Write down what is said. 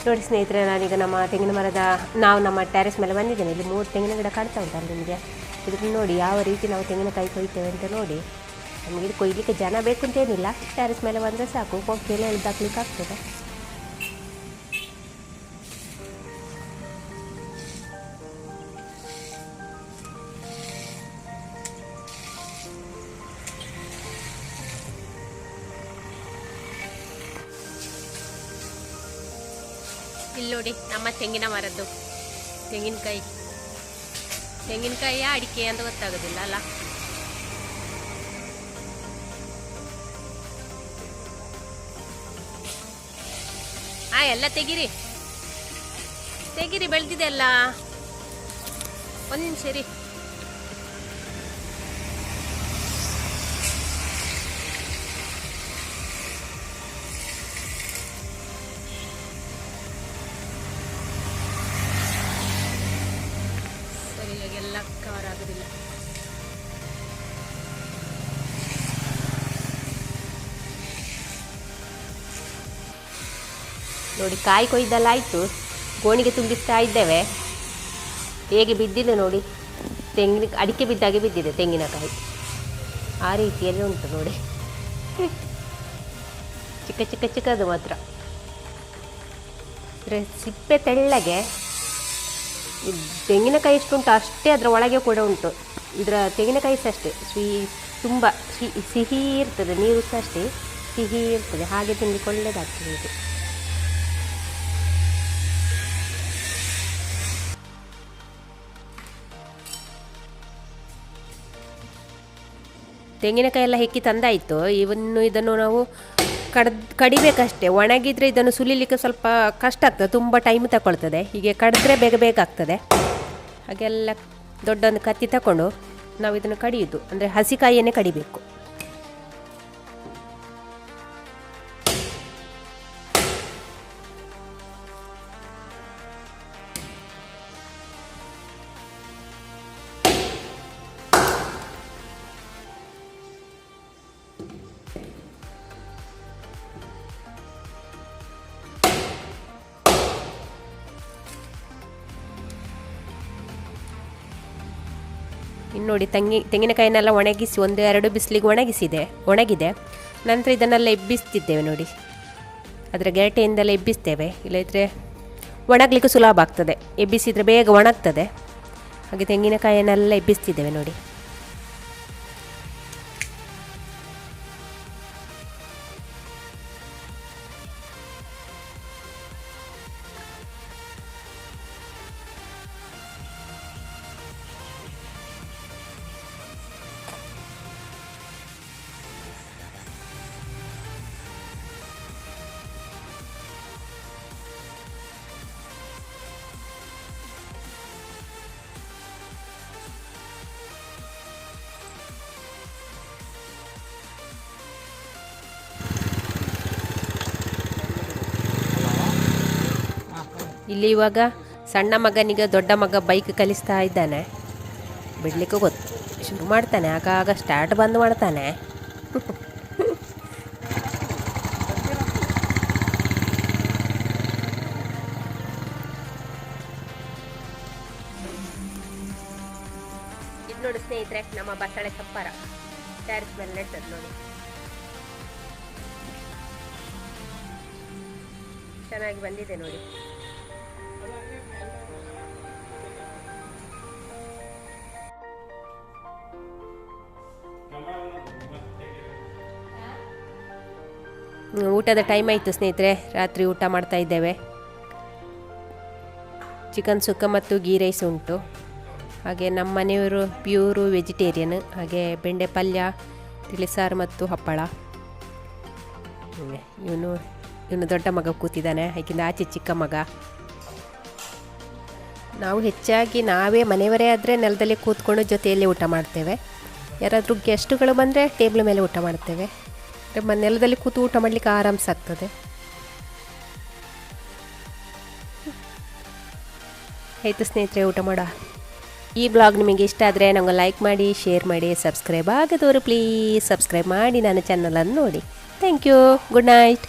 ನೋಡಿ ಸ್ನೇಹಿತರೆ, ನಾನೀಗ ನಮ್ಮ ತೆಂಗಿನ ಮರದ ನಮ್ಮ ಟೆರೆಸ್ ಮೇಲೆ ಬಂದಿದ್ದೇನೆ. ಇಲ್ಲಿ 3 ತೆಂಗಿನ ಗಿಡ ಕಾಣ್ತಾ ಉಂಟಲ್ಲ ನಿಮಗೆ. ಇದನ್ನು ನೋಡಿ ಯಾವ ರೀತಿ ನಾವು ತೆಂಗಿನಕಾಯಿ ಕೊಯ್ತೇವೆ ಅಂತ ನೋಡಿ. ನಮಗೆ ಇದು ಕೊಯ್ಲಿಕ್ಕೆ ಜನ ಬೇಕು ಅಂತೇನಿಲ್ಲ, ಟೆರೆಸ್ ಮೇಲೆ ಬಂದರೆ ಸಾಕು, ಕೊಕ್ಕೆಲ್ಲ ಎಳ್ದಾಕ್ಲಿಕ್ಕೆ ಆಗ್ತದೆ. ಇಲ್ಲಿ ನೋಡಿ ನಮ್ಮ ತೆಂಗಿನ ಮರದ್ದು ತೆಂಗಿನಕಾಯಿ ಅಡಿಕೆ ಅಂತ ಗೊತ್ತಾಗೋದಿಲ್ಲ ಅಲ್ಲ. ಎಲ್ಲ ತೆಗಿರಿ ಬೆಳೆದಿದೆ ಅಲ್ಲ. ಒಂದು ನಿಮಿಷ ರೀ. ಎಲ್ಲ ಕವರ್ ಆಗೋದಿಲ್ಲ. ನೋಡಿ ಕಾಯಿ ಕೊಯ್ದೆಲ್ಲ ಆಯಿತು, ಗೋಣಿಗೆ ತುಂಬಿಸ್ತಾ ಇದ್ದೇವೆ. ಹೇಗೆ ಬಿದ್ದಿದೆ ನೋಡಿ, ಅಡಿಕೆ ಬಿದ್ದಾಗೆ ಬಿದ್ದಿದೆ ತೆಂಗಿನಕಾಯಿ. ಆ ರೀತಿಯಲ್ಲಿ ಉಂಟು ನೋಡಿ, ಚಿಕ್ಕದು ಮಾತ್ರ. ಸಿಪ್ಪೆ ತೆಳ್ಳಗೆ, ತೆಂಗಿನಕಾಯಿ ಎಷ್ಟುಂಟು ಅಷ್ಟೇ ಅದರ ಒಳಗೆ ಕೂಡ ಉಂಟು. ಇದರ ತೆಂಗಿನಕಾಯಿ ಸಹ ಅಷ್ಟೇ ತುಂಬ ಸಿಹಿ ಇರ್ತದೆ, ನೀರು ಸಹ ಅಷ್ಟೇ ಸಿಹಿ ಇರ್ತದೆ. ಹಾಗೆ ತಿನ್ನಲಿಕ್ಕೆ ಒಳ್ಳೆಯದಾಗ್ತದೆ ಇದು. ತೆಂಗಿನಕಾಯಿ ಎಲ್ಲ ಹೆಕ್ಕಿ ತಂದಾಯಿತು. ಇದನ್ನು ನಾವು ಕಡಿಬೇಕಷ್ಟೇ. ಒಣಗಿದರೆ ಇದನ್ನು ಸುಲಿಲಿಕ್ಕೆ ಸ್ವಲ್ಪ ಕಷ್ಟ ಆಗ್ತದೆ, ತುಂಬ ಟೈಮ್ ತಗೊಳ್ತದೆ. ಹೀಗೆ ಕಡಿದ್ರೆ ಬೇಗ ಆಗ್ತದೆ. ಹಾಗೆಲ್ಲ ದೊಡ್ಡೊಂದು ಕತ್ತಿ ತಗೊಂಡು ನಾವು ಇದನ್ನು ಕಡಿಯೋದು, ಅಂದರೆ ಹಸಿಕಾಯಿಯನ್ನೇ ಕಡಿಬೇಕು. ಇನ್ನು ನೋಡಿ ತೆಂಗಿನಕಾಯಿನೆಲ್ಲ ಒಣಗಿಸಿ 1-2 ಬಿಸಿಲಿಗೆ ಒಣಗಿದೆ. ನಂತರ ಇದನ್ನೆಲ್ಲ ಎಬ್ಬಿಸ್ತಿದ್ದೇವೆ ನೋಡಿ. ಅದರ ಗೆರಟೆಯಿಂದೆಲ್ಲ ಎಬ್ಬಿಸ್ತೇವೆ, ಇಲ್ಲದಿದ್ದರೆ ಒಣಗಲಿಕ್ಕೆ ಸುಲಭ ಆಗ್ತದೆ. ಎಬ್ಬಿಸಿದರೆ ಬೇಗ ಒಣಗ್ತದೆ. ಹಾಗೆ ತೆಂಗಿನಕಾಯಿಯನ್ನೆಲ್ಲ ಎಬ್ಬಿಸ್ತಿದ್ದೇವೆ ನೋಡಿ. ಇಲ್ಲಿ ಇವಾಗ ಸಣ್ಣ ಮಗನಿಗೆ ದೊಡ್ಡ ಮಗ ಬೈಕ್ ಕಲಿಸ್ತಾ ಇದ್ದಾನೆ. ಬಿಡಲಿಕ್ಕೆ ಶುರು ಮಾಡ್ತಾನೆ, ಆಗಾಗ ಸ್ಟಾರ್ಟ್ ಬಂದ್ ಮಾಡ್ತಾನೆ. ಇದು ನೋಡಿ ಸ್ನೇಹಿತರೆ, ನಮ್ಮ ಬಸಳೆ ಸಪ್ಪರ ಟೆರೆಸ್ ಮೇಲೆ ನೆಟ್ಟದ್ದು ನೋಡಿ. ಚೆನ್ನಾಗಿ ಬಂದಿದೆ ನೋಡಿ. ಊಟದ ಟೈಮ್ ಆಯಿತು ಸ್ನೇಹಿತರೆ. ರಾತ್ರಿ ಊಟ ಮಾಡ್ತಾ ಇದ್ದೇವೆ. ಚಿಕನ್ ಸುಕ್ಕ ಮತ್ತು ಗೀ ರೈಸ್ ಉಂಟು. ಹಾಗೆ ನಮ್ಮ ಮನೆಯವರು ಪ್ಯೂರು ವೆಜಿಟೇರಿಯನ್. ಹಾಗೆ ಬೆಂಡೆ ಪಲ್ಯ, ತಿಳಿಸಾರು ಮತ್ತು ಹಪ್ಪಳ. ಇವನು ದೊಡ್ಡ ಮಗ ಕೂತಿದ್ದಾನೆ, ಹಾಗಿಂದ ಆಚೆ ಚಿಕ್ಕ ಮಗ. ನಾವು ಹೆಚ್ಚಾಗಿ ಮನೆಯವರೇ ಆದರೆ ನೆಲದಲ್ಲಿ ಕೂತ್ಕೊಂಡು ಜೊತೆಯಲ್ಲಿ ಊಟ ಮಾಡ್ತೇವೆ. ಯಾರಾದರೂ ಗೆಸ್ಟುಗಳು ಬಂದರೆ ಟೇಬಲ್ ಮೇಲೆ ಊಟ ಮಾಡ್ತೇವೆ. ನೆಲದಲ್ಲಿ ಕೂತು ಊಟ ಮಾಡಲಿಕ್ಕೆ ಆರಾಮ್ಸಾಗ್ತದೆ. ಆಯಿತು ಸ್ನೇಹಿತರೆ, ಊಟ ಮಾಡ. ಈ ಬ್ಲಾಗ್ ನಿಮಗೆ ಇಷ್ಟ ಆದರೆ ನನಗೆ ಲೈಕ್ ಮಾಡಿ, ಶೇರ್ ಮಾಡಿ, ಸಬ್ಸ್ಕ್ರೈಬ್ ಆಗದವರು ಪ್ಲೀಸ್ ಸಬ್ಸ್ಕ್ರೈಬ್ ಮಾಡಿ ನನ್ನ ಚಾನಲನ್ನು ನೋಡಿ. Thank you. Good night.